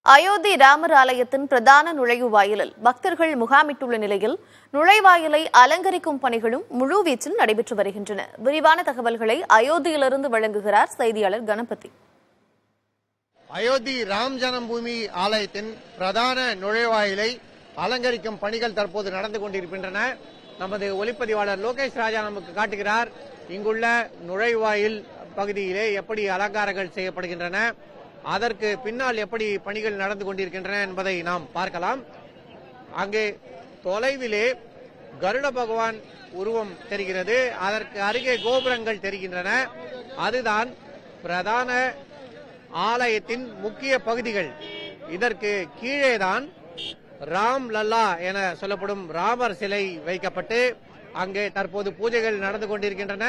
அயோத்தி ராமர் ஆலயத்தின் பிரதான நுழைவாயிலில் பக்தர்கள் முகாமிட்டுள்ள நிலையில் நுழைவாயிலை அலங்கரிக்கும் பணிகளும் முழுவீச்சில் நடைபெற்று வருகின்றன. விரிவான தகவல்களை அயோத்தியிலிருந்து வழங்குகிறார் செய்தியாளர் கணபதி. அயோத்தி ராம் ஜனம்பூமி ஆலயத்தின் பிரதான நுழைவாயிலை அலங்கரிக்கும் பணிகள் தற்போது நடந்து கொண்டிருக்கின்றன. நமது ஒளிப்பதிவாளர் லோகேஷ் ராஜா நமக்கு காட்டுகிறார். இங்குள்ள நுழைவாயில் பகுதியிலே எப்படி அலங்காரங்கள் செய்யப்படுகின்றன, அதற்கு பின்னால் எப்படி பணிகள் நடந்து கொண்டிருக்கின்றன என்பதை நாம் பார்க்கலாம். அங்கே தொலைவிலே கருட பகவான் உருவம் தெரிகிறது. அதற்கு அருகே கோபுரங்கள் தெரிகின்றன. அதுதான் பிரதான ஆலயத்தின் முக்கிய பகுதிகள். இதற்கு கீழேதான் ராம் லல்லா என சொல்லப்படும் ராமர் சிலை வைக்கப்பட்டு அங்கே தற்போது பூஜைகள் நடந்து கொண்டிருக்கின்றன.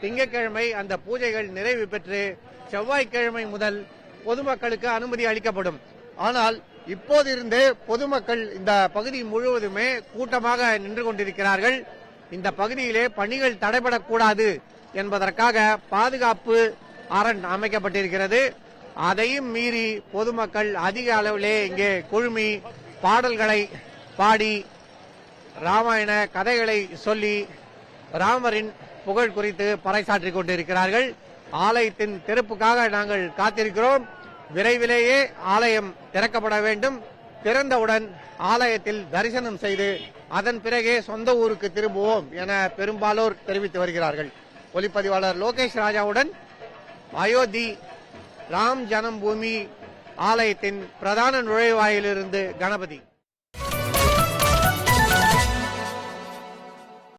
திங்கட்கிழமை அந்த பூஜைகள் நிறைவு பெற்று செவ்வாய்க்கிழமை முதல் பொதுமக்களுக்கு அனுமதி அளிக்கப்படும். ஆனால் இப்போதிருந்தே பொதுமக்கள் இந்த பகுதி முழுவதுமே கூட்டமாக நின்று கொண்டிருக்கிறார்கள். இந்த பகுதியிலே பணிகள் தடைபடக்கூடாது என்பதற்காக பாதுகாப்பு அரண் அமைக்கப்பட்டிருக்கிறது. அதையும் மீறி பொதுமக்கள் அதிக அளவிலே இங்கே குழுமி பாடல்களை பாடி ராமாயண கதைகளை சொல்லி ராமரின் புகழ் குறித்து பறைசாற்றிக் கொண்டிருக்கிறார்கள். ஆலயத்தின் திறப்புக்காக நாங்கள் காத்திருக்கிறோம். விரைவிலேயே ஆலயம் திறக்கப்பட வேண்டும். திறந்தவுடன் ஆலயத்தில் தரிசனம் செய்து அதன் பிறகே சொந்த ஊருக்கு திரும்புவோம் என பெரும்பாலோர் தெரிவித்து வருகிறார்கள். ஒளிப்பதிவாளர் லோகேஷ் ராஜாவுடன் அயோத்தி ராம் ஜனம்பூமி ஆலயத்தின் பிரதான நுழைவாயிலிருந்து கணபதி.